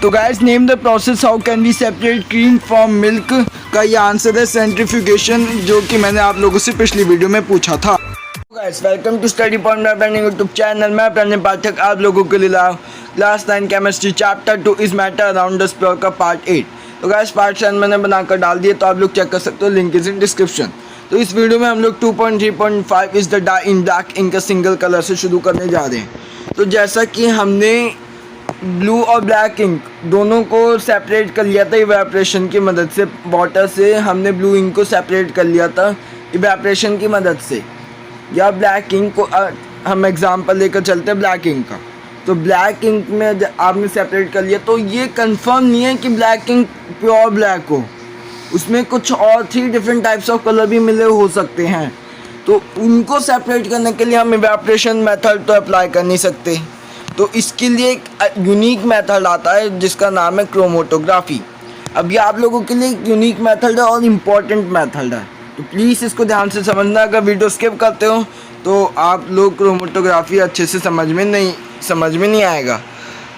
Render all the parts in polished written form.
तो guys name the process how can we separate cream from milk का ये answer है सेंट्रीफ्यूगेशन, जो कि मैंने आप लोगों से पिछली वीडियो में पूछा था। Guys welcome to study point अपने यूट्यूब चैनल में प्रणय पाठक आप लोगों के लिए लाया class 9 chemistry chapter 2 is matter around the sphere का पार्ट 8। तो गाइस पार्ट 7 मैंने बनाकर डाल दिए, तो आप लोग चेक कर सकते हो, लिंक इज इन डिस्क्रिप्शन। तो इस वीडियो में हम लोग 2.3.5 is the dye in black ink single colour से शुरू करने जा रहे हैं। तो जैसा कि हमने ब्लू और ब्लैक इंक दोनों को सेपरेट कर लिया था इवेपोरेशन की मदद से, वाटर से हमने ब्लू इंक को सेपरेट कर लिया था इवेपोरेशन की मदद से, या ब्लैक इंक को हम एग्जांपल लेकर चलते हैं ब्लैक इंक का। तो ब्लैक इंक में आपने सेपरेट कर लिया, तो ये कंफर्म नहीं है कि ब्लैक इंक प्योर ब्लैक हो, उसमें कुछ और 3 डिफरेंट टाइप्स ऑफ कलर भी मिले हो सकते हैं। तो उनको सेपरेट करने के लिए हम इवेपोरेशन मेथड तो अप्लाई कर नहीं सकते, तो इसके लिए एक यूनिक मेथड आता है जिसका नाम है क्रोमेटोग्राफी। अब ये आप लोगों के लिए एक यूनिक मेथड है और इम्पॉर्टेंट मेथड है, तो प्लीज़ इसको ध्यान से समझना। अगर वीडियो स्किप करते हो तो आप लोग क्रोमेटोग्राफी अच्छे से समझ में नहीं आएगा।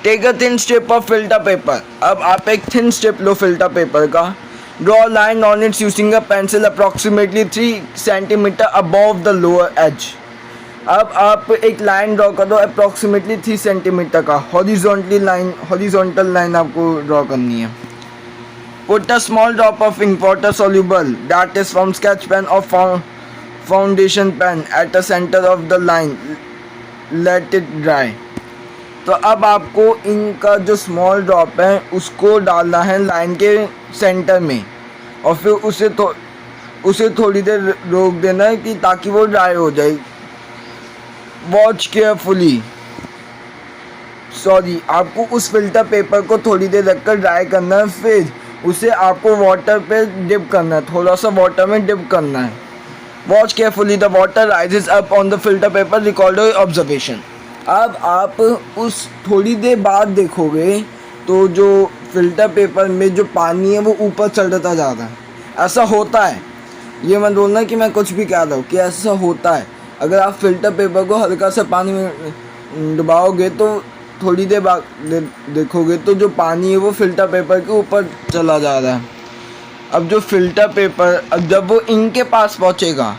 Take a thin strip of filter paper. अब आप एक थिन स्ट्रिप लो फिल्टर पेपर का, draw line on its using a pencil approximately 3 centimetre above the lower edge. अब आप एक लाइन ड्रॉ कर दो अप्रॉक्सीमेटली 3 सेंटीमीटर का, हॉरिजॉन्टल लाइन आपको ड्रॉ करनी है। Put a small drop of ink water soluble that is from sketch pen और foundation pen at the centre of the line, let it dry. तो अब आपको इंक का जो स्मॉल ड्रॉप है उसको डालना है लाइन के सेंटर में, और फिर उसे थोड़ी देर रोक देना है कि ताकि वो ड्राई हो जाए। वॉच केयरफुली, आपको उस फिल्टर पेपर को थोड़ी देर रखकर ड्राई करना है, फिर उसे आपको वाटर पे डिप करना है, थोड़ा सा वाटर में डिप करना है। Watch carefully the water rises up on the filter paper, record your observation. अब आप उस थोड़ी देर बाद देखोगे तो जो फिल्टर पेपर में जो पानी है वो ऊपर चढ़ता जा रहा है। ऐसा होता है, ये मत बोलना कि मैं कुछ भी कह रहा हूँ, कि ऐसा होता है। अगर आप फिल्टर पेपर को हल्का सा पानी में डुबाओगे तो थोड़ी देर बाद देखोगे तो जो पानी है वो फिल्टर पेपर के ऊपर चला जा रहा है। अब जो फिल्टर पेपर, अब जब वो इंक के पास पहुंचेगा,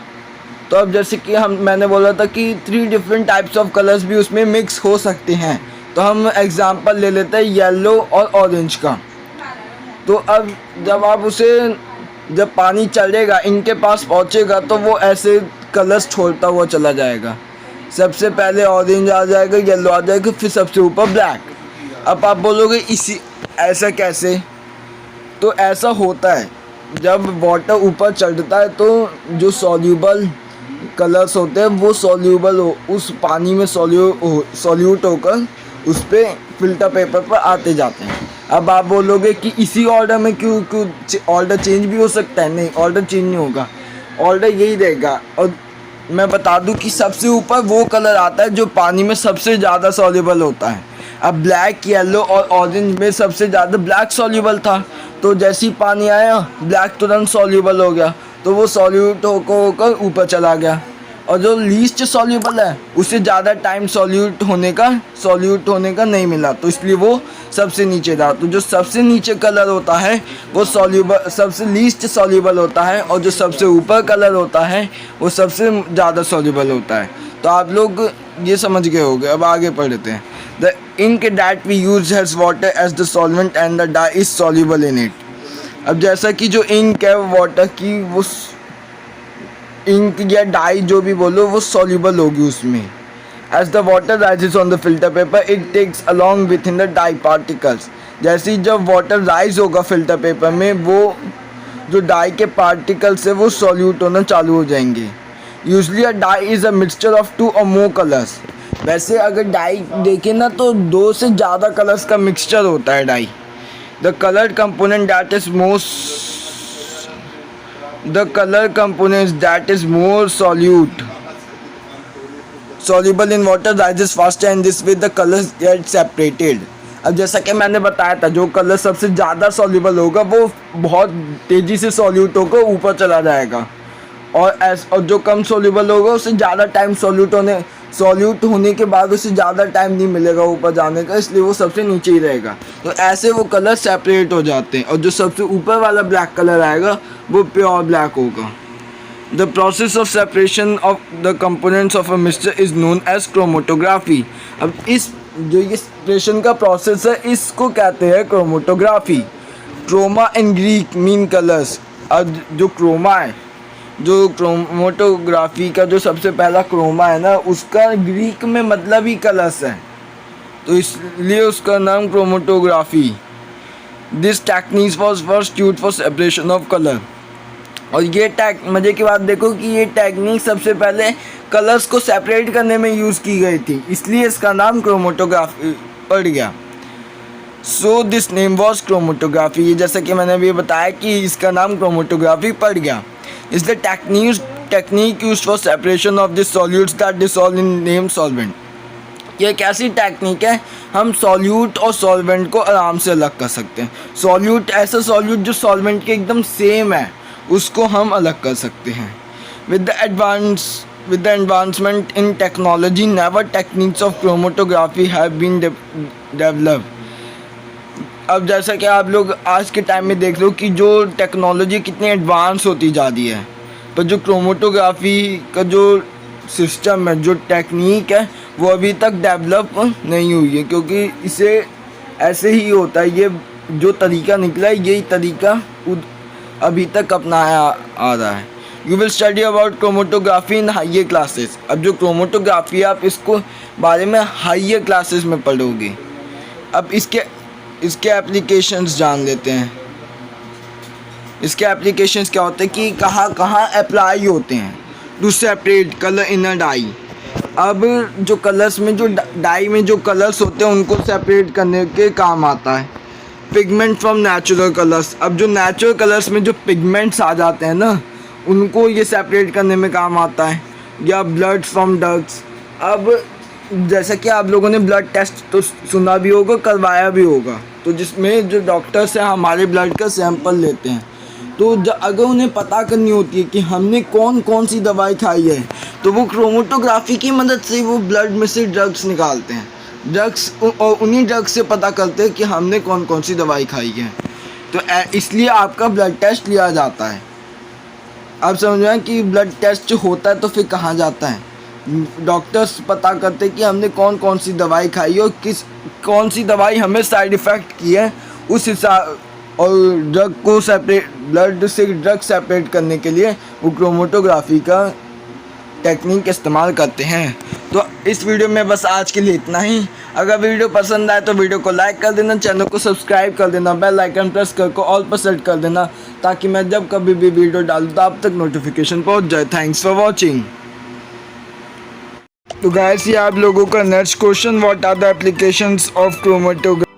तो अब जैसे कि मैंने बोला था कि 3 डिफरेंट टाइप्स ऑफ कलर्स भी उसमें मिक्स हो सकते हैं, तो हम एग्जांपल ले लेते हैं येलो और ऑरेंज का। तो अब जब पानी चलेगा, इंक के पास पहुंचेगा, तो वो ऐसे कलर्स छोड़ता हुआ चला जाएगा। सबसे पहले ऑरेंज आ जाएगा, येलो आ जाएगा, फिर सबसे ऊपर ब्लैक। अब आप बोलोगे ऐसा कैसे? तो ऐसा होता है, जब वाटर ऊपर चढ़ता है तो जो सॉल्यूबल कलर्स होते हैं वो उस पानी में सॉल्यूट होकर उस पर फिल्टर पेपर पर आते जाते हैं। अब आप बोलोगे कि इसी ऑर्डर में क्यों ऑर्डर चेंज भी हो सकता है? नहीं, ऑर्डर चेंज नहीं होगा, ऑर्डर यही रहेगा। और मैं बता दूं कि सबसे ऊपर वो कलर आता है जो पानी में सबसे ज़्यादा सॉल्युबल होता है। अब ब्लैक, येलो और ऑरेंज में सबसे ज़्यादा ब्लैक सॉल्युबल था, तो जैसे ही पानी आया ब्लैक तुरंत सॉल्युबल हो गया, तो वो सॉल्यूट होकर ऊपर चला गया। और जो लीस्ट सॉल्युबल है उसे ज़्यादा टाइम सॉल्यूट होने का नहीं मिला, तो इसलिए वो सबसे नीचे था। तो जो सबसे नीचे कलर होता है वो सबसे लीस्ट सॉल्युबल होता है, और जो सबसे ऊपर कलर होता है वो सबसे ज़्यादा सॉल्युबल होता है। तो आप लोग ये समझ गए होंगे। अब आगे पढ़ते हैं। The ink that we use has water as the solvent and the dye is soluble in it. अब जैसा कि जो इंक है वाटर की, वो इंक या डाई जो भी बोलो वो सॉल्युबल होगी उसमें। As the water rises on the filter paper it takes along with in the dye particles. जैसे ही जब वाटर राइज होगा फिल्टर पेपर में, वो जो डाई के पार्टिकल्स है वो सॉल्यूट होना चालू हो जाएंगे। Usually a dye is a mixture of 2 और मोर कलर्स। वैसे अगर डाई देखें ना तो 2 से ज़्यादा कलर्स का मिक्सचर होता है dye. The colour component that is more soluble in water rises faster and this way the colors get separated। अब जैसा कि मैंने बताया था, जो कलर सबसे ज़्यादा सॉल्युबल होगा वो बहुत तेज़ी से सॉल्यूट होकर ऊपर चला जाएगा, और जो कम सॉल्युबल होगा उसे ज़्यादा टाइम सॉल्यूट होने के बाद उसे ज़्यादा टाइम नहीं मिलेगा ऊपर जाने का, इसलिए वो सबसे नीचे ही रहेगा। तो ऐसे वो कलर सेपरेट हो जाते हैं और जो सबसे ऊपर वाला ब्लैक कलर आएगा वो प्योर ब्लैक होगा। The process of separation of the components of a mixture is known as chromatography. अब इस जो ये सेपरेशन का प्रोसेस है इसको कहते हैं chromatography. Chroma in Greek mean colours. अब जो क्रोमा है, जो क्रोमेटोग्राफी का जो सबसे पहला क्रोमा है ना, उसका ग्रीक में मतलब ही कलर्स है, तो इसलिए उसका नाम chromatography. This technique was first used for separation of colour. और ये मज़े की बात देखो कि ये टेक्निक सबसे पहले कलर्स को सेपरेट करने में यूज़ की गई थी, इसलिए इसका नाम क्रोमेटोग्राफी पड़ गया। So this name was chromatography. ये जैसा कि मैंने अभी बताया कि इसका नाम क्रोमेटोग्राफी पड़ गया। Is the technique used for separation of this solutes that dissolve in name solvent. ये एक ऐसी टेक्निक है, हम सॉल्यूट और सॉल्वेंट को आराम से अलग कर सकते हैं। सॉल्यूट ऐसा सॉल्यूट जो सॉल्वेंट के एकदम सेम है, उसको हम अलग कर सकते हैं। With the advancement in technology never techniques of chromatography have been developed. अब जैसा कि आप लोग आज के टाइम में देख लो कि जो टेक्नोलॉजी कितनी एडवांस होती जा रही है, पर जो क्रोमेटोग्राफी का जो सिस्टम है, जो टेक्निक है, वो अभी तक डेवलप नहीं हुई है, क्योंकि इसे ऐसे ही होता है। ये जो तरीका निकला है, यही तरीका अभी तक अपनाया आ रहा है। You will study about chromatography in higher classes. अब जो क्रोमेटोग्राफी है, आप इसको बारे में हाइयर क्लासेस में पढ़ोगे। अब इसके एप्लीकेशंस जान लेते हैं। इसके एप्लीकेशंस क्या होते हैं कि कहाँ कहाँ अप्लाई होते हैं। To separate colour in a dye. अब जो कलर्स में, जो डाई में जो कलर्स होते हैं, उनको सेपरेट करने के काम आता है। Pigment from natural colours. अब जो नेचुरल कलर्स में जो पिगमेंट्स आ जाते हैं ना, उनको ये सेपरेट करने में काम आता है। या ब्लड फ्रॉम ड्रग्स। अब जैसा कि आप लोगों ने ब्लड टेस्ट तो सुना भी होगा, करवाया भी होगा, तो जिसमें जो डॉक्टर्स हैं हमारे ब्लड का सैंपल लेते हैं, तो अगर उन्हें पता करनी होती है कि हमने कौन कौन सी दवाई खाई है, तो वो क्रोमेटोग्राफी की मदद से वो ब्लड में से ड्रग्स निकालते हैं। ड्रग्स, और उन्हीं ड्रग्स से पता करते हैं कि हमने कौन कौन सी दवाई खाई है। तो इसलिए आपका ब्लड टेस्ट लिया जाता है। आप समझ रहे हैं कि ब्लड टेस्ट होता है तो फिर कहाँ जाता है? डॉक्टर्स पता करते कि हमने कौन कौन सी दवाई खाई है और कौन सी दवाई हमें साइड इफ़ेक्ट की है, उस हिसाब, और ड्रग को सेपरेट, ब्लड से ड्रग सेपरेट करने के लिए वो क्रोमेटोग्राफी का टेक्निक इस्तेमाल करते हैं। तो इस वीडियो में बस आज के लिए इतना ही। अगर वीडियो पसंद आए तो वीडियो को लाइक कर देना, चैनल को सब्सक्राइब कर देना, बेल आइकन प्रेस करके ऑल पर सेट कर देना, ताकि मैं जब कभी भी वीडियो डालूँ तो आप तक नोटिफिकेशन पहुंच जाए। Thanks for watching. तो गाइस, ये आप लोगों का next question, what are the applications of chromatography.